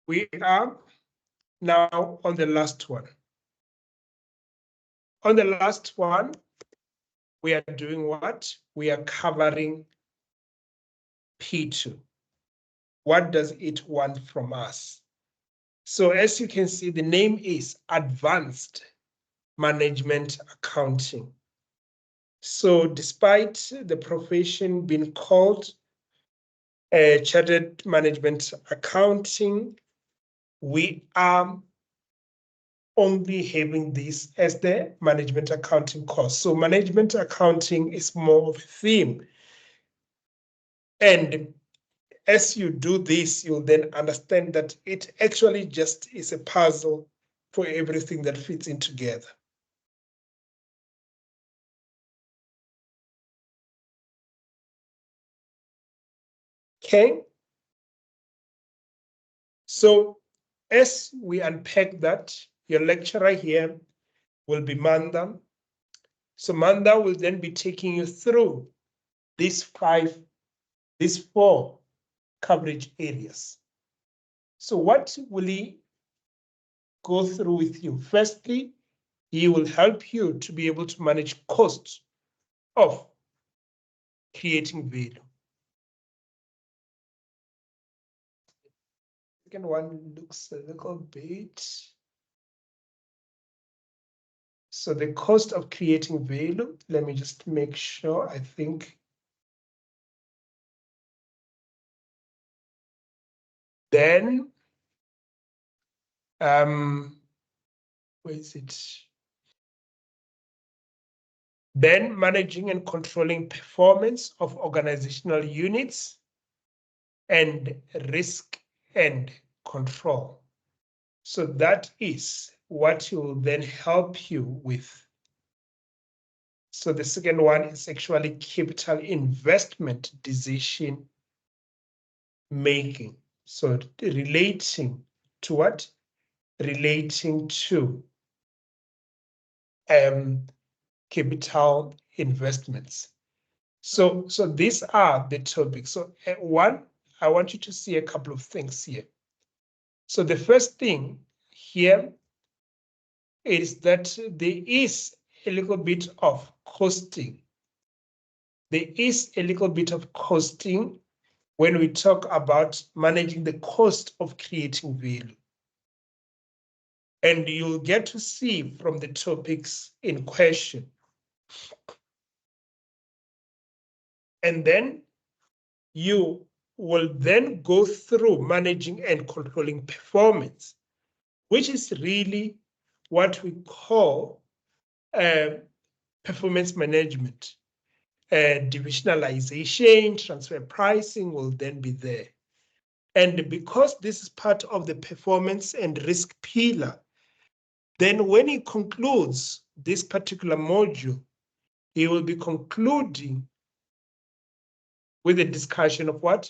We are now on the last one. On the last one, we are doing what? We are covering P2. What does it want from us? So as you can see, the name is Advanced Management Accounting. So despite the profession being called Chartered Management Accounting, we are only having this as the management accounting course. So management accounting is more of a theme. And as you do this, you'll then understand that it actually just is a puzzle for everything that fits in together. Okay. So as we unpack that, your lecturer here will be Manda. So Manda will then be taking you through these four coverage areas. So what will he go through with you? Firstly, he will help you to be able to manage costs of creating value. Second one looks a little bit. So the cost of creating value, let me just make sure, I think. Then, where is it? Then managing and controlling performance of organizational units and risk and control. So that is what will then help you with. So the second one is actually capital investment decision making. So relating to what? Relating to capital investments. So these are the topics. So one, I want you to see a couple of things here. So the first thing here is that there is a little bit of costing. There is a little bit of costing when we talk about managing the cost of creating value. And you'll get to see from the topics in question. And then you will then go through managing and controlling performance, which is really what we call performance management. Divisionalization, transfer pricing will then be there. And because this is part of the performance and risk pillar, then when he concludes this particular module, he will be concluding with a discussion of what?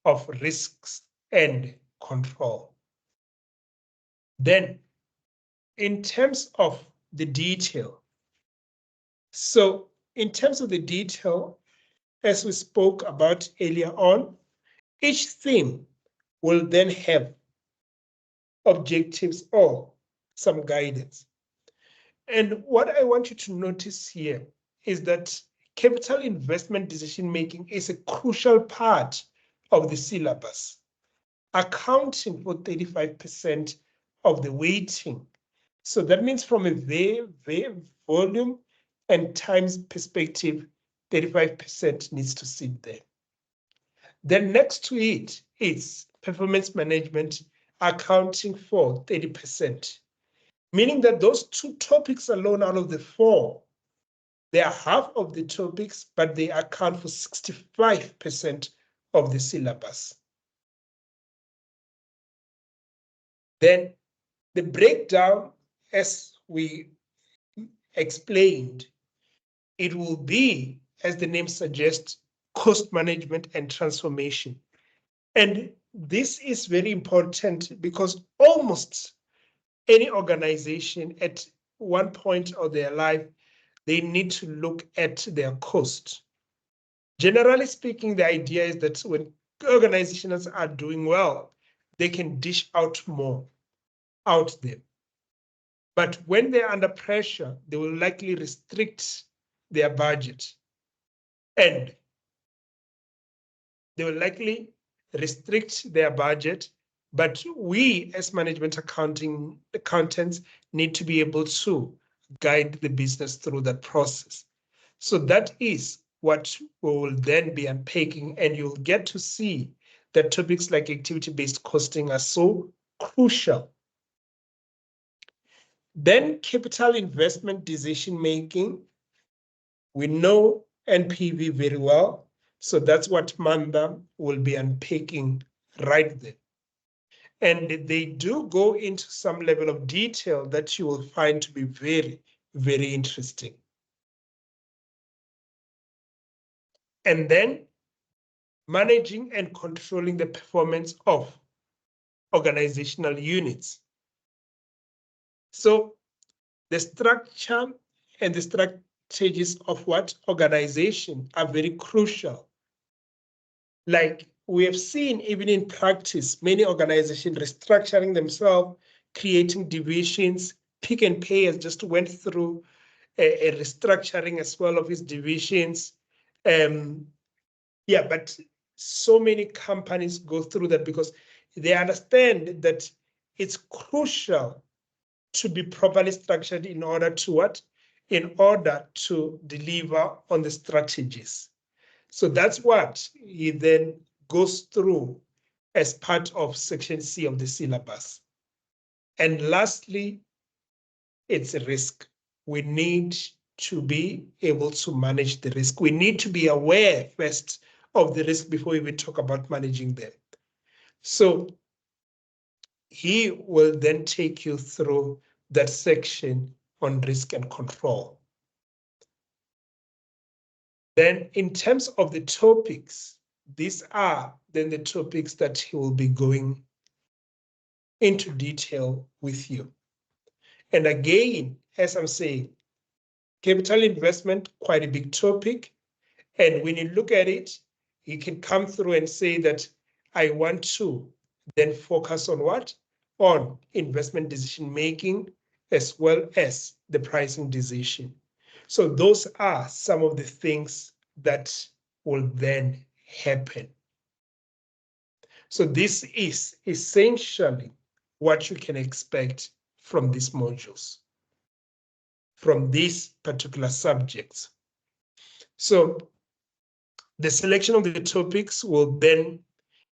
Of risks and control. Then, in terms of the detail, so in terms of the detail, as we spoke about earlier on, each theme will then have objectives or some guidance. And what I want you to notice here is that capital investment decision-making is a crucial part of the syllabus, accounting for 35% of the weighting. So that means from a volume and times perspective, 35% needs to sit there. Then next to it is performance management, accounting for 30%, meaning that those two topics alone out of the four, they are half of the topics, but they account for 65% of the syllabus. Then the breakdown, as we explained, it will be, as the name suggests, cost management and transformation. And this is very important because almost any organization at one point of their life, they need to look at their cost. Generally speaking, the idea is that when organizations are doing well, they can dish out more out there. But when they're under pressure, they will likely restrict their budget. And they will likely restrict their budget. But we, as management accountants, need to be able to guide the business through that process. So that is what we will then be unpacking, and you'll get to see that topics like activity-based costing are so crucial. Then capital investment decision-making. We know NPV very well, so that's what Manda will be unpacking right there. And they do go into some level of detail that you will find to be very, very interesting. And then managing and controlling the performance of organizational units. So the structure and the strategies of what organization are very crucial. Like we have seen even in practice, many organizations restructuring themselves, creating divisions. Pick and Pay has just went through a restructuring as well of its divisions. Yeah, but so many companies go through that because they understand that it's crucial to be properly structured in order to what? In order to deliver on the strategies. So that's what he then goes through as part of section C of the syllabus. And lastly, it's a risk. We need to be able to manage the risk. We need to be aware first of the risk before we even talk about managing them. So he will then take you through that section on risk and control. Then in terms of the topics, these are then the topics that he will be going into detail with you. And again, as I'm saying, capital investment, quite a big topic. And when you look at it, you can come through and say that I want to then focus on what? On investment decision making, as well as the pricing decision. So those are some of the things that will then happen. So this is essentially what you can expect from these modules, from these particular subjects. So the selection of the topics will then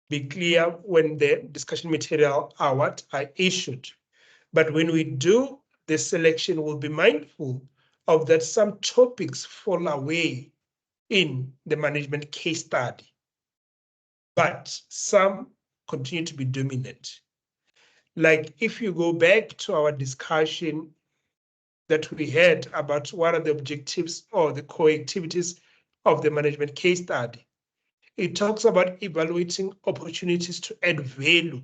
be clear when the discussion material are issued. But when we do the selection, we'll be mindful of that some topics fall away in the management case study, but some continue to be dominant. Like if you go back to our discussion that we had about what are the objectives or the core activities of the management case study, it talks about evaluating opportunities to add value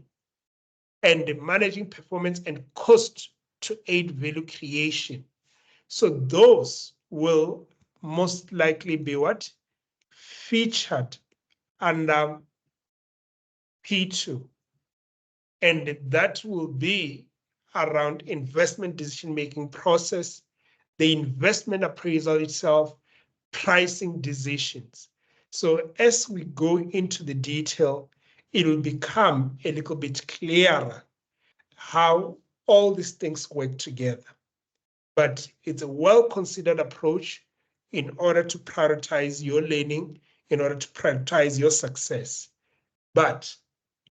and managing performance and cost to aid value creation. So those will most likely be what? Featured under P2. And that will be around investment decision-making process, the investment appraisal itself, pricing decisions. So as we go into the detail, it will become a little bit clearer how all these things work together. But it's a well-considered approach in order to prioritize your learning, in order to prioritize your success. But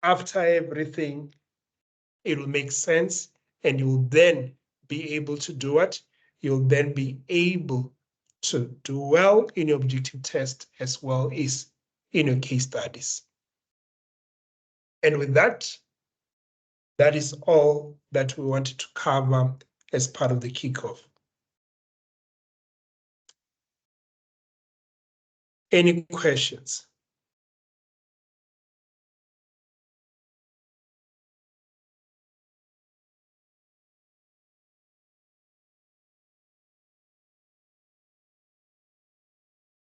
after everything, it will make sense, and you will then be able to do it. You'll then be able to do well in your objective test as well as in your case studies. And with that, that is all that we wanted to cover as part of the kickoff. Any questions?